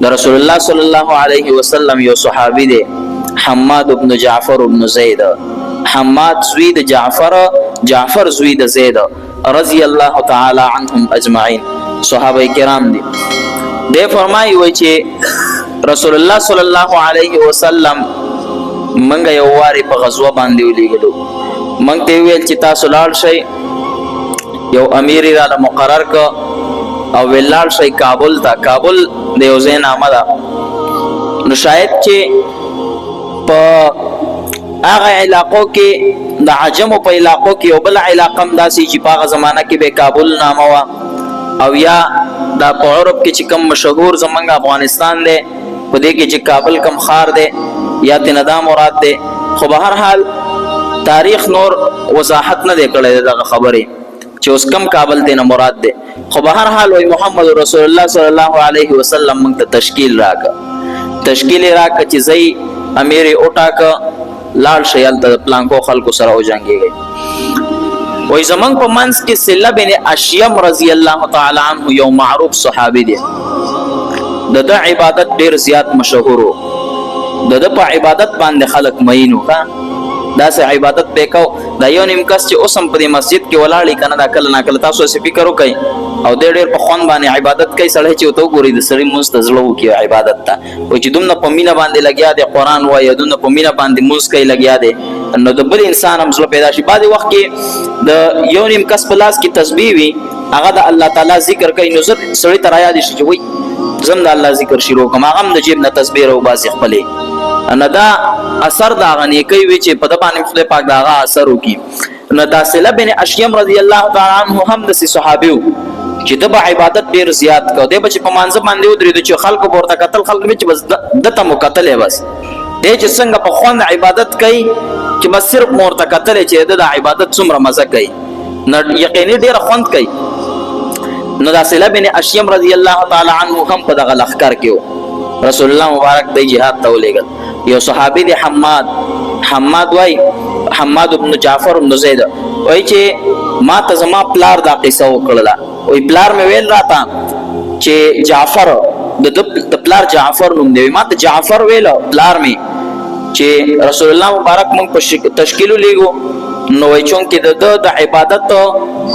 د رسول الله صلی الله علیه وسلم یو صحابي دی حماد ابن جعفر ابن زید. حماد زوی د جعفر، جعفر زوی د زید رضی الله تعالی عنهم اجمعین. صحابه کرام دي. دی فرمایي وای چې رسول الله صلی الله علیه وسلم منګه یو واری په غزوه باندې ولېګلو. منګ ته ویل چې تاسو لاړ شئ، یو امیر را مقرر ک او ولال شي کابل ته. کابل د یو ځای نامه ده. نو شاید چې په هغه علاقو کې د عجمو په علاقو کې یو بل علاقه هم داسې چې په هغه زمانه کې به کابل نامه وه، او یا دا په عرب کې چې کوم مشهور زمونږ افغانستان دی په دې کې چې کابل کم خار دی یا تینا دا مراد دی. خو به هر حال تاریخ نور وضاحت نه دی کړی دغه خبرې چې اوس کم کابل دی نه مراد دی. خو به هر حال وای محمد رسول الله صلی الله علیه وسلم موږ ته تشکیل راکړه چې زئی امیر اوټاک لاړ شي هلته د پلانکو خلکو سره وجنګېږي. وای زمونږ په منځ کې سله بن اشیم رضی الله تعالی عنه یو معروف صحابي دی. د عبادت ډیر زیات مشهور و. د په عبادت باندې خلک مینو ښه داسې عبادت به کو. دا یو نیم کس چې اوس هم په دې مسجد کې ولاړی کنه دا کله نا کله تاسو څه فکر وکئ او ډېر په خوند باندې عبادت کوي. سړی چې وته وګوري د سړي مونځ ته زړه وکړي عبادت ته، او چې دومره په مینه باندې لګیا دی قرآن وایي، دومره په مینه باندې مونځ کوي لګیا دی، نو د بل انسان هم زړه پیدا شي. بعضې وخت کې د یو نیم کس په لاس کې تسبیح وي، هغه د الله تعالی ذکر کوي، نو زر سړی ته رایاد شي چې وایي زم د الله ذکر شروع کوم، هغه هم د جیب نه تسبیح راوباسي خپلې. نو دا اثر د هغه نیکۍ وي چې په ده باندې خدای پاک د هغه اثر وکړي. نو دا سله بن اشیم رضی الله تعالی عنه هم داسې صحابي و چې ده به عبادت ډېر زیات کو. دی به چې په مانځه باندې ودرېدو چې خلکو به ورته کتل، خلک به چې بس ده ته مو کتلی، بس دی چې څنګه په خوند عبادت کوي چې بس صرف مو ورته کتلی چې ده د عبادت څومره مزه کوي، نو یقیني ډېره خوند کوي. نو دا سله بن اشیم رضی الله تعالی عنه هم په دغه لښکر کې و. رسول الله مبارک دی جهاد ته ولېږل. یو صحابي دی حماد وای حماد ابن جعفر ابن زید وای چې ما ته زما پلار دا قصه وکړله. وای پلار مې ویل راته چې جعفر د پلار جعفر نوم دی. ما ته جعفر ویل پلار مې چې رسول الله مبارک موږ په تشکیل ولیږو، نو وای چونکې د عبادت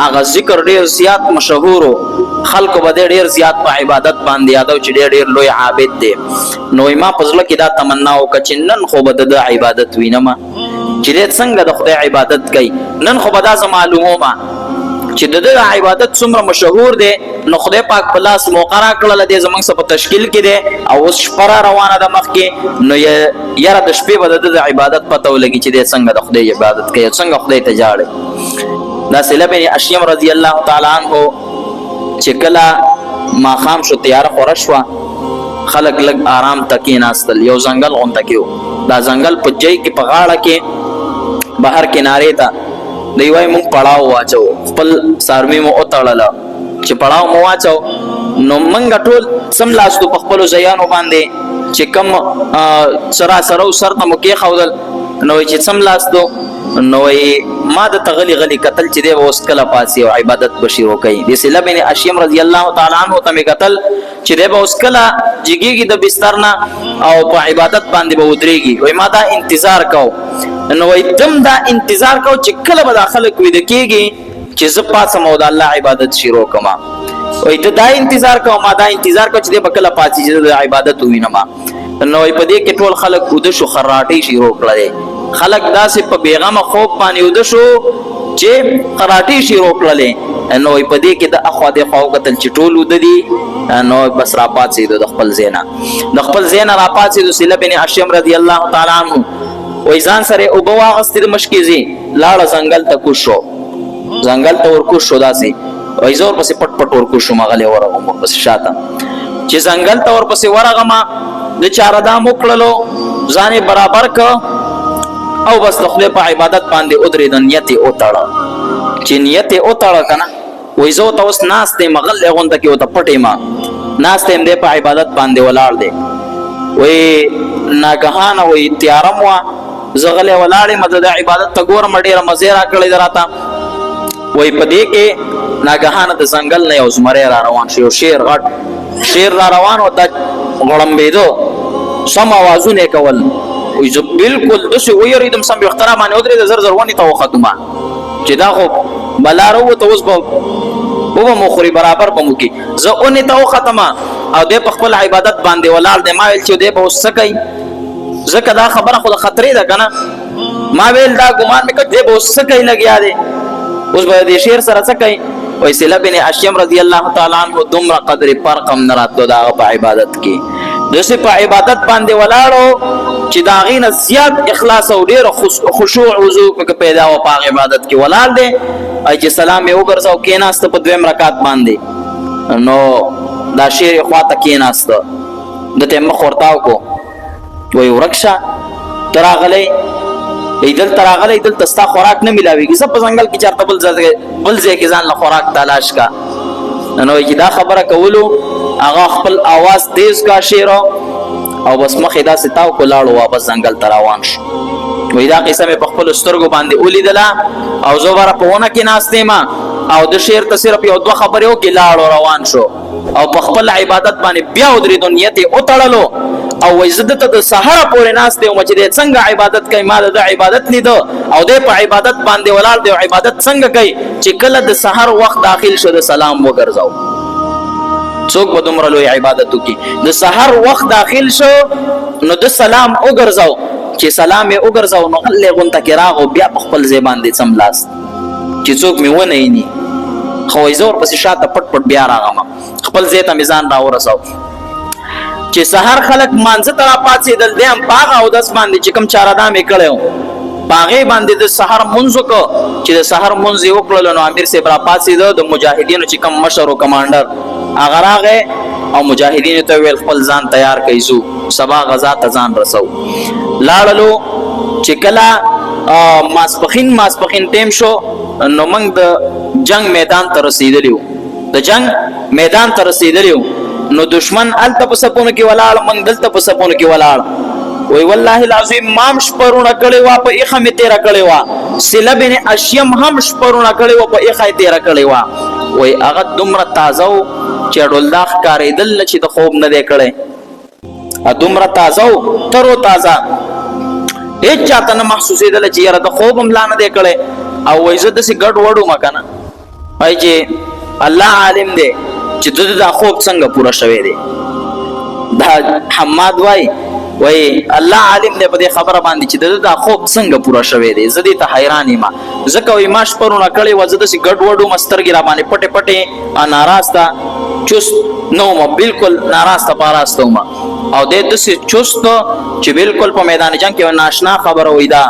هغه ذکر ډېر زیات مشهور و، خلکو به ډېر زیات په عبادت باندې یادو چې ډېر لوی عابد دی. نو ما په زړه کې دا تمنا وکړه چې نن خو به د عبادت وینم چې ډېر څنګه د خدای عبادت کوي، نن خو به دا زه معلوموم چې د عبادت څومره مشهور دی. نو خدای پاک په لاس موقع راکړله، دی زموږ څه په تشکیل کې دی او اوس شپه را روانه ده مخکې، نو یاره د شپې به د عبادت پته ولګي چې دی څنګه د خدای عبادت کوي، څنګه خدای ته جاړي. دا سله بن اشیم رضی الله تعالی عنه چې کله ماښام شو تیاره خوره شوه، خلک لږ آرام ته کېناستل. یو ځنګل غونډه کې و، دا ځنګل په جای کې په غاړه کې بهر کنارې ته دی وایي موږ پړاو واچو، خپل څاروي مو وتړله چې پړاو مو واچو. نو موږ ټول څملاستو په خپلو ځایانو باندې چې کوم سراسرو سر ته مو کېښودل. نو چې څملاستو نو ما د غلی غلی کتل چې دی به اوس کله پاسي او عبادت به شروع کوي. د سله بن اشیم رضی الله تعالی عنه ته مې کتل چې دی به اوس کله جګېږي د بستر نه او په عبادت باندې به ودرېږي. وایي ما دا انتظار کو، نو وایي دم دا انتظار کو چې کله به دا خلک ویده کېږي چې زه پاڅم او د الله عبادت شروع کړم. وایي ته دا انتظار کو، ما دا انتظار کو چې دی به کله پاڅي چې د عبادت ووینم. نو وایي په دې کې ټول خلک وده شو، خراټې شروع کړلې. خلق داسې په بیغمه خوب باندې وده شو چې خراټې شروع کړلې. نو په دې کې د اخوا دېخوا وکتل چې ټول وده دي، نو بس راپاڅېدو د خپل ځای نه راپاڅېدو. سله بن اشیم رضی الله تعالی عنه وایي ځان سره یې اوبه واغستې د مشکېزې، لاړه ځنګل ته کوز شو، ځنګل ته ورکوز شو. داسې وایي زه ورپسې پټ پټ ورکوز شوم، غلی ورغلم ورپسې شاته. چې ځنګل ته ورپسې ورغلم، د چاره دام وکړلو، ځان یې برابر که او بس د خدای په عبادت باندې ودرېد. نیت یې وتړه، چې نیت یې وتړه که نه، وایي زه ورته اوس ناست یم غلی غونډه کې ورته پټ یم، ناست یم دی په عبادت باندې ولاړ دی. وایي ناګهانه وایي تیاره م وه، زه غلی ولاړ یم، د عبادت ته ګورم ډېره مزې راکړې ده راته. وایي په دې کې ناګهانه د ځنګل نه یو زمری را روان شو، یو شیر غټ شیر را روان او د غړمبېدو سم आवाजونه کول وي زه بالکل داسې ویریدم سم وختره باندې ودرېد زر زر ونې ته وختم چې دا خو بلا راووته اوس به مخوري برابر به مو کي زه ونې ته وختم او دی په خپل عبادت باندې ولاړ دی ما ویل چې دی به اوس څه کوي ځکه دا خبره خو د خطرې ده که نه ما ویل دا ګمان مې کړ دی به اوس څه کوي لګیا دی اوس به د شیر سره څه کوي وایي صله بن اشیم رضی الله تعالی عنه دومره قدر فرق هم نه راتلو د هغه په عبادت کې داسې په عبادت باندې ولاړو چې د هغې نه زیات اخلاص او ډېره خشوع وضوع پکې پیدا وه په هغه عبادت کې ولاړ دی چې سلام یې وګرځاو کېناسته په دویم رکعت باندې نو دا شیر یې خواته کېناسته ده ته یې مخ ورتاو کو وایي ورک شه ته راغلی دلته راغلی دلته ستا خوراک نه میلاویږي زه په ځنګل کې چېرته بل ځای کې ځان له خوراک تلاش کا نو چې دا خبره کولو هغه خپل आवाज تیز کا شیر او بس مخې داسې تاو کو لاړو واپس ځنګل ته روان شو وایي دا قصه مې په خپلو سترګو باندې ولیدله او زه وره په ونه کې ناست یم او د شیر ته صرف یو دوه خبرې وکړې لاړو روان شو او په خپل عبادت باندې بیا ودرېدو نیت یې وتړلو او وایي زه دته د سهاره پورې ناست یم چې دی څنګه عبادت کوي ما د عبادت لیده او دی په عبادت باندې ولاړ دی او عبادت څنګه کوي چې کله د سحر وخت داخل شو د سلام وګرځاو څوک به دومره لوی عبادت وکړي د سحر وخت داخل شو نو د سلام وګرځاو چې سلام یې وګرځاو نو هلې غونته کې راغو بیا په خپل ځای باندې څملاست چې څوک مې ونه ییني خو وایي زه ورپسې شاته پټ پټ بیا راغم خپل ځای ته مې ځان راورساو چې سحر خلک مانځه ته راپاڅېدل دی هم په هغه اودس باندې چې کوم چارهدام یې کړی و په هغې باندې د سحر مونځ وکړه چې د سحر مونځ یې وکړلو نو امیر صاحب راپاڅېده د مجاهدینو چې کوم مشر و کمانډر هغه راغی او مجاهدینو ته ویل خپل ځان تیار کړئ ځو سبا غزا ته ځان رسو لاړلو چې کله ماسپښین ټیم شو نو موږ د جنگ میدان ته رسېدلي وو د جنگ میدان ته رسېدلي وو نو دشمن هلته په سپونو کې ولاړ موږ دلته په سپونو کې ولاړ وی والله العظیم مام شپرونه کړې وه په ایښه مې تېره کړې وه صله بن اشیم هم شپرونه کړې وه په ایښه یې تېره کړې وه وی هغه دومره تازه و چې ډولدا ښکارېدل نه چې د خوب نه دی کړی دومره تازه و تر و تازه هیڅ چاته نه محسوسېدله چې یاره د خوب هم لا نه دی کړی او وایي زه داسې ګډ وډ وم که نه وایي چې الله عالم دی چې د دا خوب څنګه پوره شوی دی دا حماد وایي الله عالم دی په دې خبره باندې چې د دا خوب څنګه پوره شوی دی زه دې ته حیران یم ځکه وایي ما شپرونه کړې وه زه داسې ګډ وډ وم سترګې را باندې پټې پټې ناراسته چست نه وم بالکل ناراسته پاراسته وم او دی داسې چست چې بالکل په میدان جنګ کې ناشنا خبره وایي دا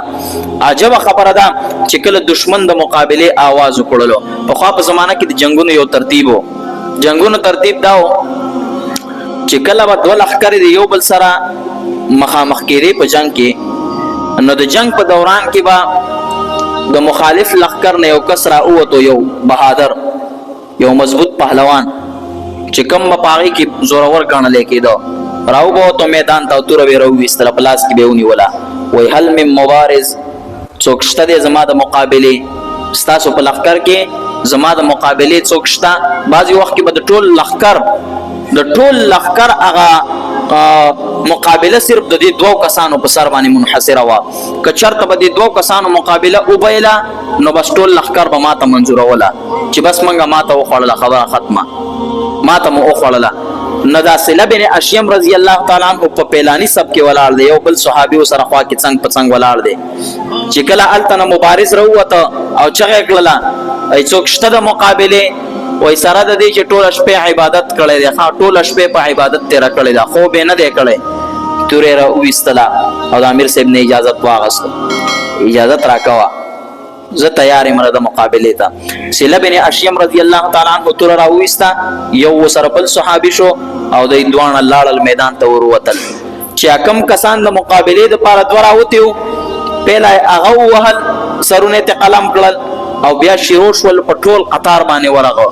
عجبه خبره ده چې کله دشمن د مقابلې آواز وکړلو پخوا په زمانه کې د جنګونو یو ترتیب و جنگونو ترتیب دا و چې کله به دوه لښکرې د یو بل سره مخامخ کېدې په جنگ کې نو د جنگ په دوران کې به د مخالف لښکر نه یو کس راووتو یو بهادر یو مضبوط پهلوان چې کوم به په هغې کې زورور ګڼلی کېده راوبوتو میدان ته او توره به یې راوویستله په لاس کې به یې ونیوله وایي هل من مبارز څوک شته دی زما د مقابلې ستاسو په لښکر کې زما د مقابلې څوک شته بعضې وخت کې به د ټول لښکر هغه مقابله صرف د دې دوو کسانو په سر باندې منحصره وه که چېرته به دې دوو کسانو مقابله وبیله نو بس ټول لښکر به ماته منظوروله چې بس موږ ماته وخوړله خبره ختمه ماته مو وخوړله نو دا صله بن اشیم رضی الله تعالی عنه په پیلانی سب کې ولاړ دی یو بل صحابي سره خوا کې څنګ په څنګ ولاړ دی چې کله هلته نه مبارز راووته او چغې کړله ای څوک شته د مقابلې وایي سره د دې چې ټوله شپې عبادت کړی دی ټوله شپې په عبادت تېره کړې ده خوب یې نه دی کړی تورې راوویستله او د امیر صاحب نه اجازت واخیسته اجازت راکوه زه تیار یم د مقابلې ته صله بن اشیم رضی الله تعالی عنه توره راوویسته یو ورسره بل صحابي شو او دوی دواړه لاړل میدان ته وروتل چې کم کسان د مقابلې دپاره دوه راوتي وو پهله یې هغه ووهل سرونه یې قلم کړل او بیا شروع شول په ټول قطار باندې ورغه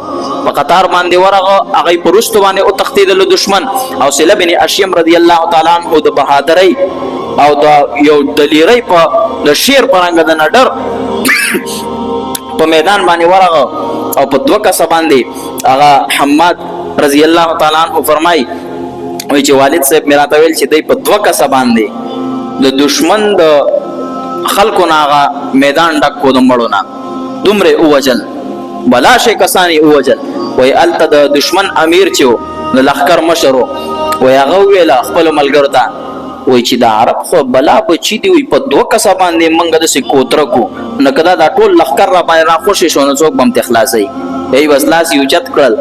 په قطار باندې ورغه هغه په رستو باندې او تختیدل دشمن او صله بن اشیم رضی الله تعالی عنه د بهادرۍ او د یو دلیرۍ په د شیر په رنګ د نډر په میدان باندې ورغه او په دوه کسه باندې هغه حماد رضی الله تعالی عنہ فرمای وای چې والد صاحب میرا ته ویل چې دای په دوه کسه باندې د دشمن د خلکو ناغه میدان ډک کو د مړو نه دومره اوجل بلا شي کسانی اوجل وای الته د دشمن امیر چې د لخر مشرو وای هغه ویل خپل ملګرو ته وای چې د عرب خو بلا بچی دی وي په دوه کسه باندې منګه د سکوتر کو نه کدا دا ټول لخر را باندې را خوشی شو نه څوک بم تخلاصي ای بس لاس یو چت کړل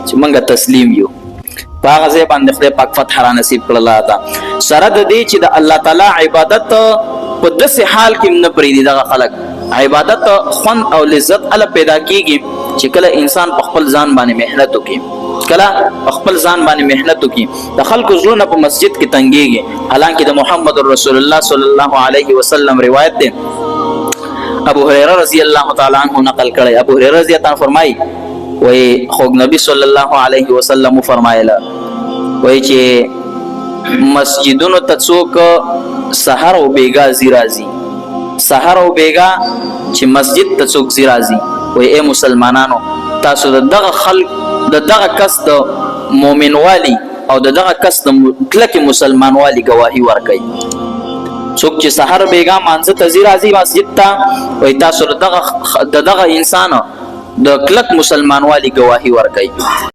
چې منګه تسلیم یو باغ زه باندې خدای پاک فتح را نصیب کړل تا سره د دې چې د الله تعالی عبادت په داسې حال کې نه پریدي دغه خلک عبادت خوند او لذت ال پیدا کیږي چې کله انسان په خپل ځان باندې مهنت وکړي کله خپل ځان باندې مهنت وکړي د خلکو زړونه په مسجد کې تنګيږي حالانکه د محمد رسول الله صلی الله علیه وسلم روایت ده ابو هريره رضی الله تعالی عنہ نقل کړي ابو هريره رضی الله عنه فرمایي وای خو نبی صلی الله علیه وسلم فرمایله وای چې مسجدونو ته څوک سحر او بیګا زیرازي سحر او بیګا چې مسجد ته څوک زیرازي وای اے مسلمانانو تاسو دغه خلق دغه کس د مؤمن والی او دغه کس د مطلق مسلمان والی گواهی ورکړي څوک چې سحر بیګا مانځه ته زیرازي مسجد ته وای تاسو دغه انسان د کلک مسلمان والی گواهی ورکړي